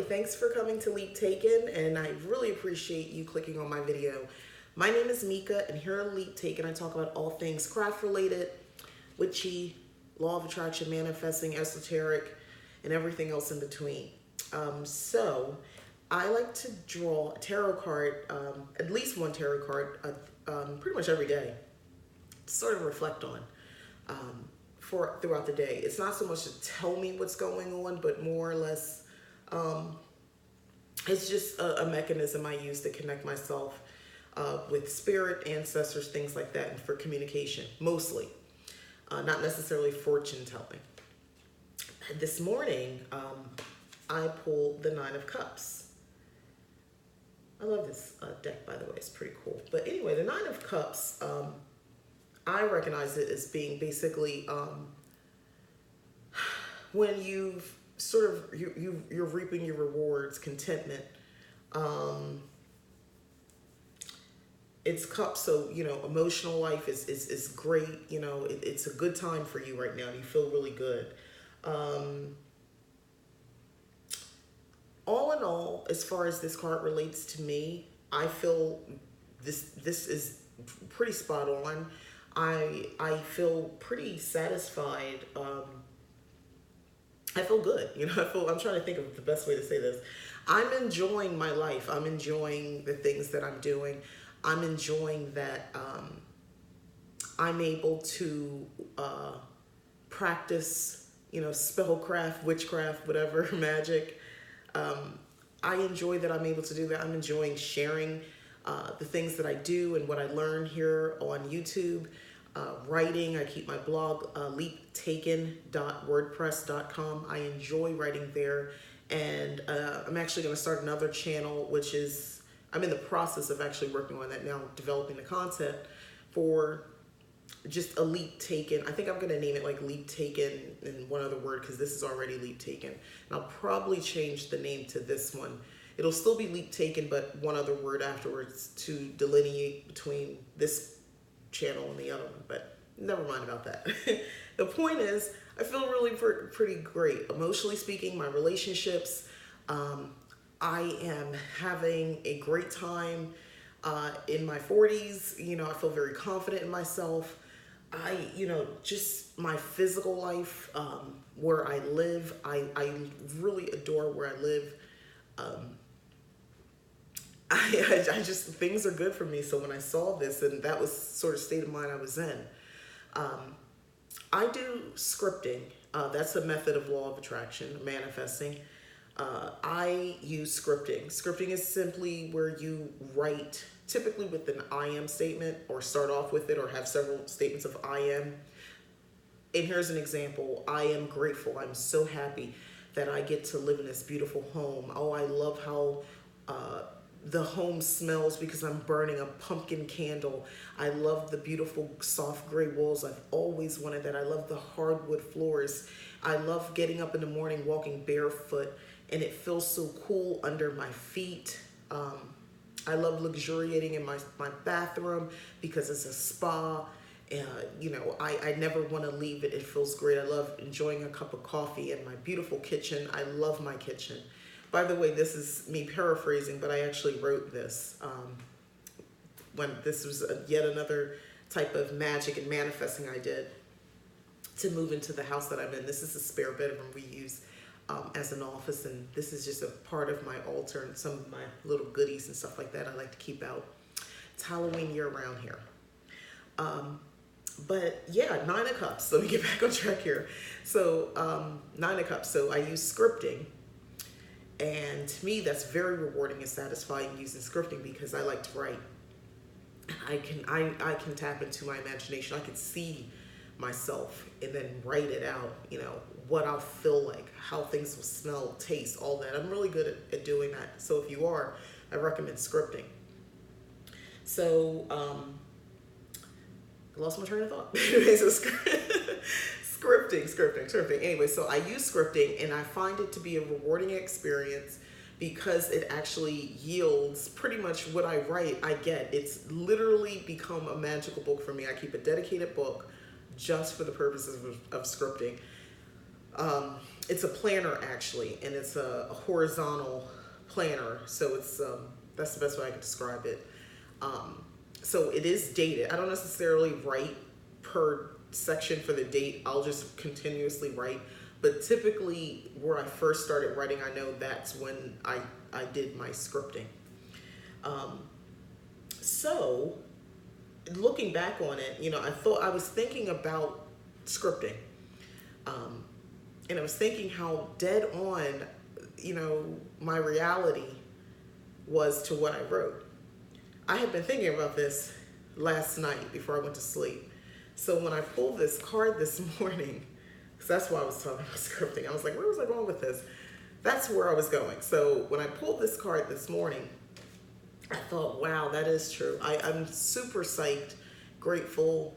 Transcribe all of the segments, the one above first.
Hi, thanks for coming to Leap Taken, and I really appreciate you clicking on my video. My name is Mika, and here at Leap Taken, I talk about all things craft related, witchy, law of attraction, manifesting, esoteric, and everything else in between. So, I like to draw a tarot card, at least one tarot card, pretty much every day, to sort of reflect on. For throughout the day. It's not so much to tell me what's going on, but more or less, it's just a mechanism I use to connect myself with spirit, ancestors, things like that, and for communication, mostly, not necessarily fortune telling. This morning, I pulled the Nine of Cups. I love this deck, by the way. It's pretty cool. But anyway, the Nine of Cups, I recognize it as being basically when you've sort of you're reaping your rewards, contentment. It's cups, so emotional life is great. It's a good time for you right now. You feel really good. All in all, as far as this card relates to me, I feel this is pretty spot on. I feel pretty satisfied. I feel good. I'm trying to think of the best way to say this. I'm enjoying my life. I'm enjoying the things that I'm doing. I'm enjoying that I'm able to practice, spellcraft, witchcraft, whatever, magic. I enjoy that I'm able to do that. I'm enjoying sharing the things that I do and what I learn here on YouTube. Writing, I keep my blog, leaptaken.wordpress.com. I enjoy writing there. And I'm actually going to start another channel, which is, I'm in the process of actually working on that now, developing the content for just a Leap Taken. I think I'm going to name it like Leap Taken in one other word, because this is already Leap Taken. And I'll probably change the name to this one. It'll still be Leap Taken, but one other word afterwards to delineate between this channel and the other one, but never mind about that. The point is, I feel really pretty great. Emotionally speaking, my relationships, I am having a great time in my 40s. I feel very confident in myself. Just my physical life, where I live, I really adore where I live. I just, things are good for me. So when I saw this, and that was sort of state of mind I was in, I do scripting. That's a method of law of attraction, manifesting. I use scripting. Scripting is simply where you write, typically with an I am statement, or start off with it, or have several statements of I am. And here's an example. I am grateful. I'm so happy that I get to live in this beautiful home. Oh, I love how the home smells because I'm burning a pumpkin candle. I love the beautiful soft gray walls. I've always wanted that. I love the hardwood floors. I love getting up in the morning, walking barefoot, and it feels so cool under my feet. I love luxuriating in my bathroom because it's a spa. I never want to leave it. It feels great. I love enjoying a cup of coffee in my beautiful kitchen. I love my kitchen. By the way, this is me paraphrasing, but I actually wrote this when this was yet another type of magic and manifesting I did to move into the house that I'm in. This is a spare bedroom we use as an office, and this is just a part of my altar and some of my little goodies and stuff like that I like to keep out. It's Halloween year-round here. But yeah, Nine of Cups. Let me get back on track here. So Nine of Cups. So I use scripting. And to me, that's very rewarding and satisfying using scripting, because I like to write. I can tap into my imagination. I can see myself and then write it out, what I'll feel like, how things will smell, taste, all that. I'm really good at doing that. So if you are, I recommend scripting. So, I lost my train of thought. Scripting. Anyway, so I use scripting, and I find it to be a rewarding experience because it actually yields pretty much what I write, I get. It's literally become a magical book for me. I keep a dedicated book just for the purposes of scripting. it's a planner actually, and it's a horizontal planner. So it's that's the best way I can describe it. So it is dated. I don't necessarily write per section for the date. I'll just continuously write. But typically, where I first started writing, I know that's when I did my scripting. So looking back on it, I was thinking about scripting. And I was thinking how dead on, my reality was to what I wrote. I had been thinking about this last night before I went to sleep. So when I pulled this card this morning, because that's why I was talking about scripting, I was like, where was I going with this? That's where I was going. So when I pulled this card this morning, I thought, wow, that is true. I'm super psyched, grateful.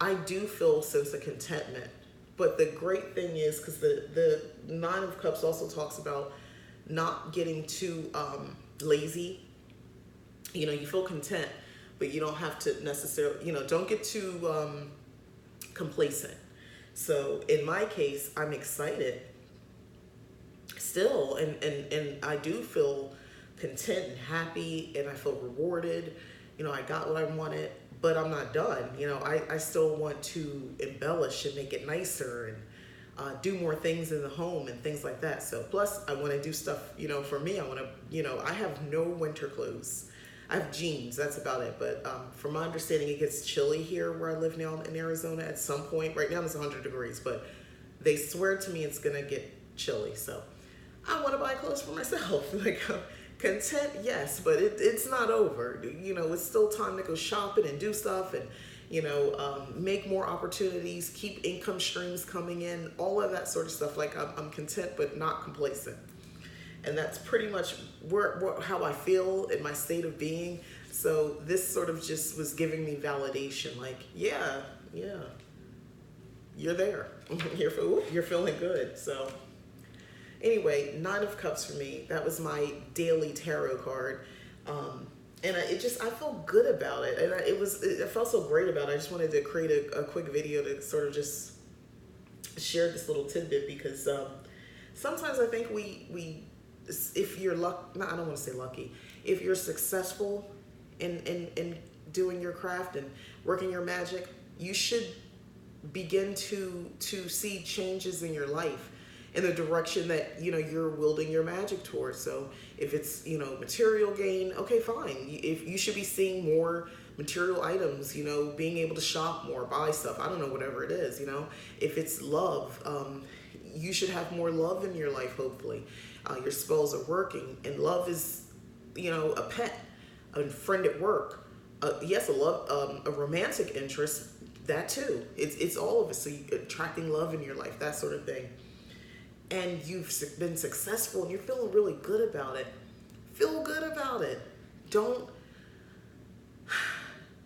I do feel a sense of contentment. But the great thing is, because the Nine of Cups also talks about not getting too lazy. You feel content, but you don't have to necessarily, don't get too complacent. So in my case, I'm excited still, and I do feel content and happy, and I feel rewarded. I got what I wanted, but I'm not done. I still want to embellish and make it nicer and do more things in the home and things like that. So plus I want to do stuff, for me. I want to, I have no winter clothes. I have jeans, that's about it. But from my understanding, it gets chilly here where I live now in Arizona at some point. Right now it's 100 degrees, but they swear to me it's going to get chilly. So I want to buy clothes for myself. Content, yes, but it's not over. It's still time to go shopping and do stuff and, make more opportunities, keep income streams coming in, all of that sort of stuff. Like I'm content, but not complacent. And that's pretty much how I feel in my state of being. So this sort of just was giving me validation. Like, yeah, you're there. You're feeling good. So anyway, Nine of Cups for me. That was my daily tarot card. And I felt good about it. And I felt so great about it. I just wanted to create a quick video to sort of just share this little tidbit, because sometimes I think we if you're I don't want to say lucky, if you're successful in doing your craft and working your magic, you should begin to see changes in your life in the direction that you're wielding your magic towards. So if it's material gain, okay, fine. If you should be seeing more material items, being able to shop more, buy stuff, I don't know, whatever it is. If it's love, you should have more love in your life, hopefully. Your spells are working, and love is a pet, a friend at work, yes, a romantic interest, that too. It's all of it. So you're attracting love in your life, that sort of thing. And you've been successful and you're feeling really good about it. Feel good about it. Don't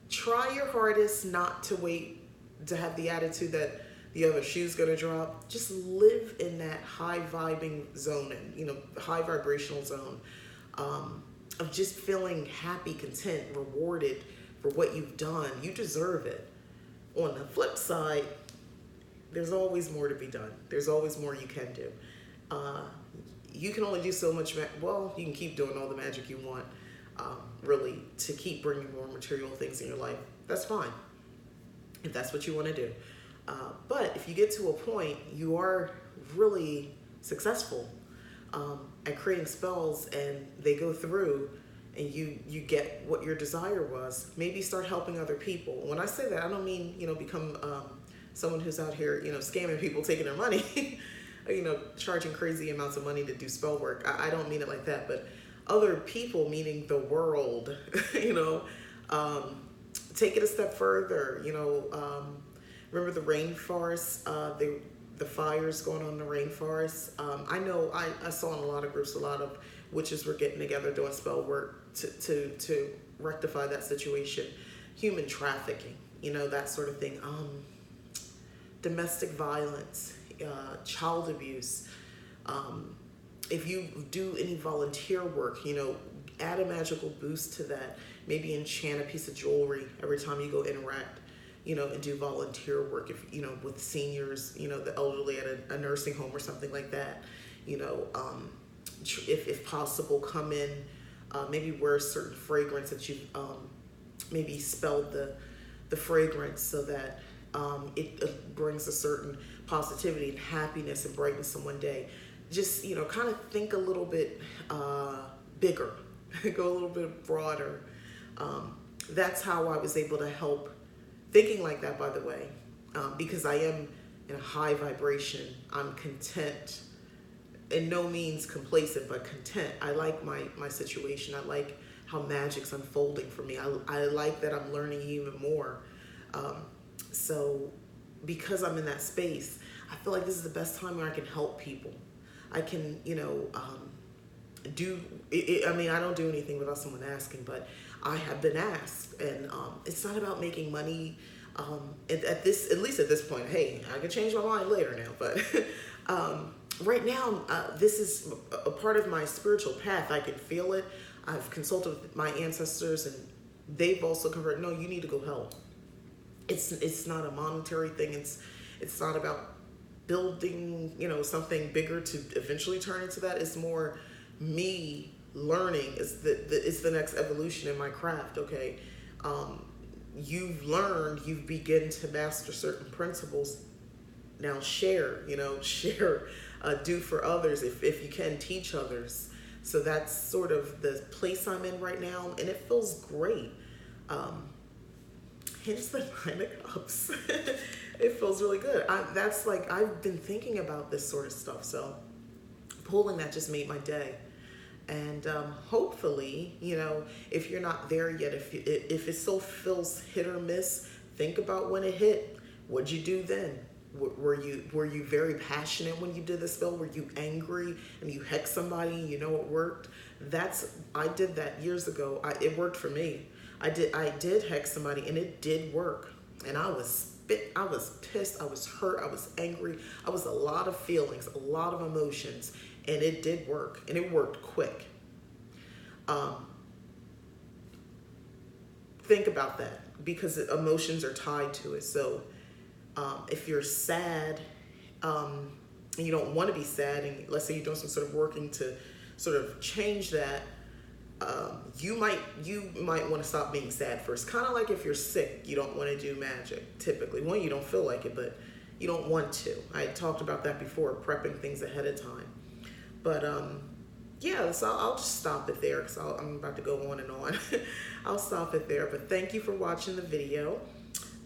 try your hardest not to wait to have the attitude that the other shoe's gonna drop. Just live in that high vibing zone and high vibrational zone of just feeling happy, content, rewarded for what you've done. You deserve it. On the flip side, there's always more to be done. There's always more you can do. You can only do so much. You can keep doing all the magic you want, really, to keep bringing more material things in your life. That's fine, if that's what you want to do. But if you get to a point you are really successful at creating spells and they go through and you get what your desire was, maybe start helping other people. When I say that, I don't mean become someone who's out here, scamming people, taking their money, charging crazy amounts of money to do spell work. I don't mean it like that, but other people, meaning the world, take it a step further. Remember the rainforest, the fires going on in the rainforest. I know I saw in a lot of groups, a lot of witches were getting together doing spell work to rectify that situation. Human trafficking, that sort of thing. Domestic violence, child abuse. If you do any volunteer work, add a magical boost to that. Maybe enchant a piece of jewelry every time you go interact. and do volunteer work if, with seniors, the elderly at a nursing home or something like that. If possible, come in, maybe wear a certain fragrance that you've maybe spelled the fragrance so that it brings a certain positivity and happiness and brightens someone's day. Just, kind of think a little bit bigger, go a little bit broader. That's how I was able to help thinking like that, by the way, because I am in a high vibration. I'm content, in no means complacent, but content. I like my situation. I like how magic's unfolding for me. I like that I'm learning even more. So because I'm in that space, I feel like this is the best time where I can help people. I can, do it. I mean, I don't do anything without someone asking, but I have been asked, and it's not about making money. At least at this point, hey, I can change my mind later now, but right now, this is a part of my spiritual path. I can feel it. I've consulted with my ancestors, and they've also confirmed, no, you need to go help. It's not a monetary thing. It's not about building, something bigger to eventually turn into that. It's more me learning. It's the next evolution in my craft. Okay, you've learned, you've begun to master certain principles. Now share, do for others if you can, teach others. So that's sort of the place I'm in right now, and it feels great. Hence the 9 of Cups. It feels really good. I've been thinking about this sort of stuff, so pulling that just made my day. And hopefully, if you're not there yet, if it still feels hit or miss, think about when it hit. What'd you do then? Were you very passionate when you did the spell? Were you angry and you hexed somebody and it worked? I did that years ago. It worked for me. I did hex somebody and it did work. And I was pissed, I was hurt, I was angry. I was a lot of feelings, a lot of emotions, and it did work, and it worked quick. Think about that, because emotions are tied to it. So if you're sad, and you don't want to be sad, and let's say you're doing some sort of working to sort of change that, you might want to stop being sad first. Kind of like if you're sick, you don't want to do magic. Typically, one, you don't feel like it, but you don't want to. I talked about that before, prepping things ahead of time. But yeah, so I'll just stop it there, because I'm about to go on and on. I'll stop it there. But thank you for watching the video.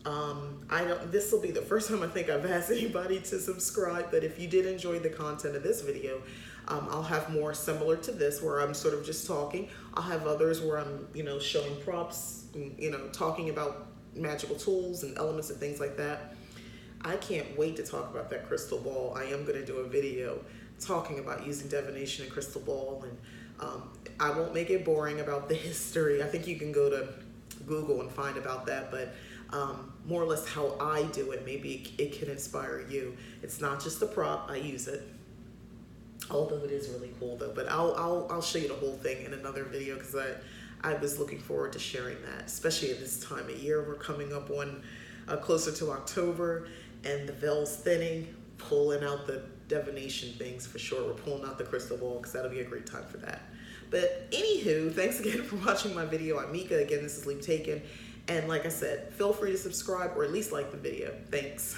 This will be the first time I think I've asked anybody to subscribe, but if you did enjoy the content of this video, I'll have more similar to this where I'm sort of just talking. I'll have others where I'm, showing props, and, talking about magical tools and elements and things like that. I can't wait to talk about that crystal ball. I am going to do a video talking about using divination and crystal ball, and I won't make it boring about the history. I think you can go to Google and find about that, but more or less how I do it. Maybe it can inspire you. It's not just a prop. I use it. Although it is really cool though, but I'll show you the whole thing in another video, because I was looking forward to sharing that, especially at this time of year. We're coming up on closer to October, and the veil's thinning, pulling out the divination things for sure. We're pulling out the crystal ball, because that'll be a great time for that. But anywho, thanks again for watching my video. I'm Mika. Again, this is Leap Taken. And like I said, feel free to subscribe or at least like the video. Thanks.